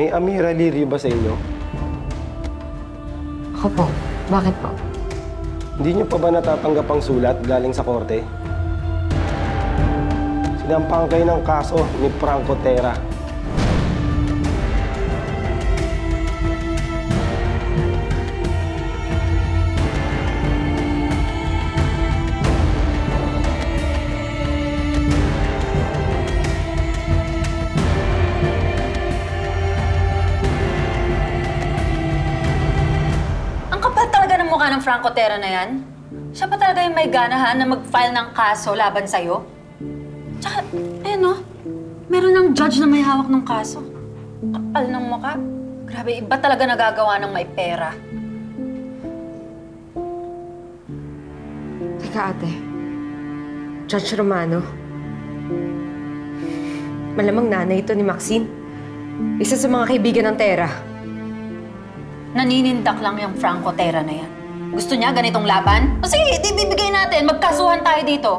May Amira Lirio ba sa inyo? Ako po. Bakit po? Hindi niyo pa ba natatanggap ang sulat galing sa korte? Sinampahan kayo ng kaso ni Franco Terra. Mukha ng Franco Terra na yan? Siya pa talaga yung may ganahan na mag-file ng kaso laban sa'yo? Tsaka, no? Meron ng judge na may hawak ng kaso. Kapal ng mukha. Grabe, iba talaga nagagawa ng may pera. Teka, ate. Judge Romano. Malamang nanay ito ni Maxine. Isa sa mga kaibigan ng Terra. Naninindak lang yung Franco Terra na yan. Gusto niya ganitong laban? O sige, di bibigay natin. Magkasuhan tayo dito.